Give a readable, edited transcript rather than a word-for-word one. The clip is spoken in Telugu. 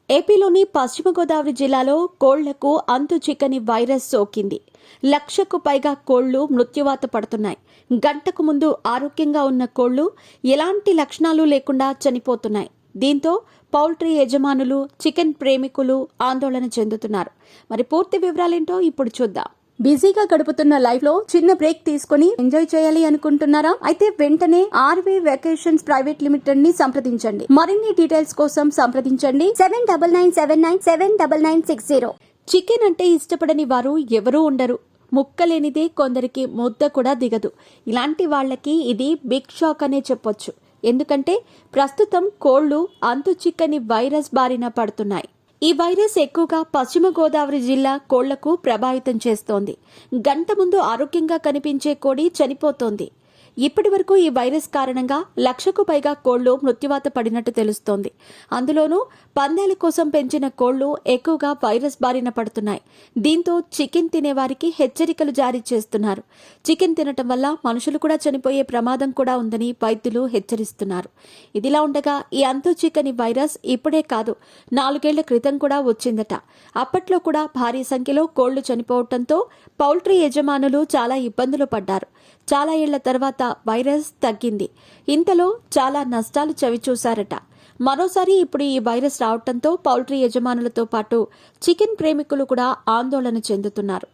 ఏపీలోని పశ్చిమ గోదావరి జిల్లాలో కోళ్లకు అంతు చిక్కని వైరస్ సోకింది. 1,00,000కు పైగా కోళ్లు మృత్యువాత పడుతున్నాయి. గంటకు ముందు ఆరోగ్యంగా ఉన్న కోళ్లు ఎలాంటి లక్షణాలు లేకుండా చనిపోతున్నాయి. దీంతో పౌల్ట్రీ యజమానులు, చికెన్ ప్రేమికులు ఆందోళన చెందుతున్నారు. మరి పూర్తి వివరాలేంటో ఇప్పుడు చూద్దాం. బిజీగా గడుపుతున్న లైఫ్ లో చిన్న బ్రేక్ తీసుకుని ఎంజాయ్ చేయాలి అనుకుంటున్నారా? అయితే వెంటనే ఆర్వీ వెకేషన్స్ ప్రైవేట్ లిమిటెడ్ ని సంప్రదించండి. మరిన్ని డీటెయిల్స్ కోసం సంప్రదించండి 7997979960. చికెన్ అంటే ఇష్టపడని వారు ఎవరూ ఉండరు. ముక్కలేనిదే కొందరికి ముద్ద కూడా దిగదు. ఇలాంటి వాళ్ళకి ఇది బిగ్ షాక్ అనే చెప్పొచ్చు. ఎందుకంటే ప్రస్తుతం కోళ్లు అంతు చిక్కని వైరస్ బారిన పడుతున్నాయి. ఈ వైరస్ ఎక్కువగా పశ్చిమ గోదావరి జిల్లా కోళ్లకు ప్రభావితం చేస్తోంది. గంట ముందు ఆరోగ్యంగా కనిపించే కోడి చనిపోతోంది. ఇప్పటి వరకు ఈ వైరస్ కారణంగా 1,00,000కు పైగా కోళ్లు మృత్యువాత పడినట్టు తెలుస్తోంది. అందులోనూ పందేల కోసం పెంచిన కోళ్లు ఎక్కువగా వైరస్ బారిన పడుతున్నాయి. దీంతో చికెన్ తినేవారికి హెచ్చరికలు జారీ చేస్తున్నారు. చికెన్ తినటం వల్ల మనుషులు కూడా చనిపోయే ప్రమాదం కూడా ఉందని వైద్యులు హెచ్చరిస్తున్నారు. ఇదిలా ఉండగా ఈ అంతు చిక్కని వైరస్ ఇప్పుడే కాదు, 4 ఏళ్ల క్రితం కూడా వచ్చిందట. అప్పట్లో కూడా భారీ సంఖ్యలో కోళ్లు చనిపోవడంతో పౌల్ట్రీ యజమానులు చాలా ఇబ్బందులు పడ్డారు. చాలా ఏళ్ల తర్వాత వైరస్ తగ్గింది. ఇంతలో చాలా నష్టాలు చవిచూశారట. మరోసారి ఇప్పుడు ఈ వైరస్ రావడంతో పౌల్ట్రీ యజమానులతో పాటు చికెన్ ప్రేమికులు కూడా ఆందోళన చెందుతున్నారు.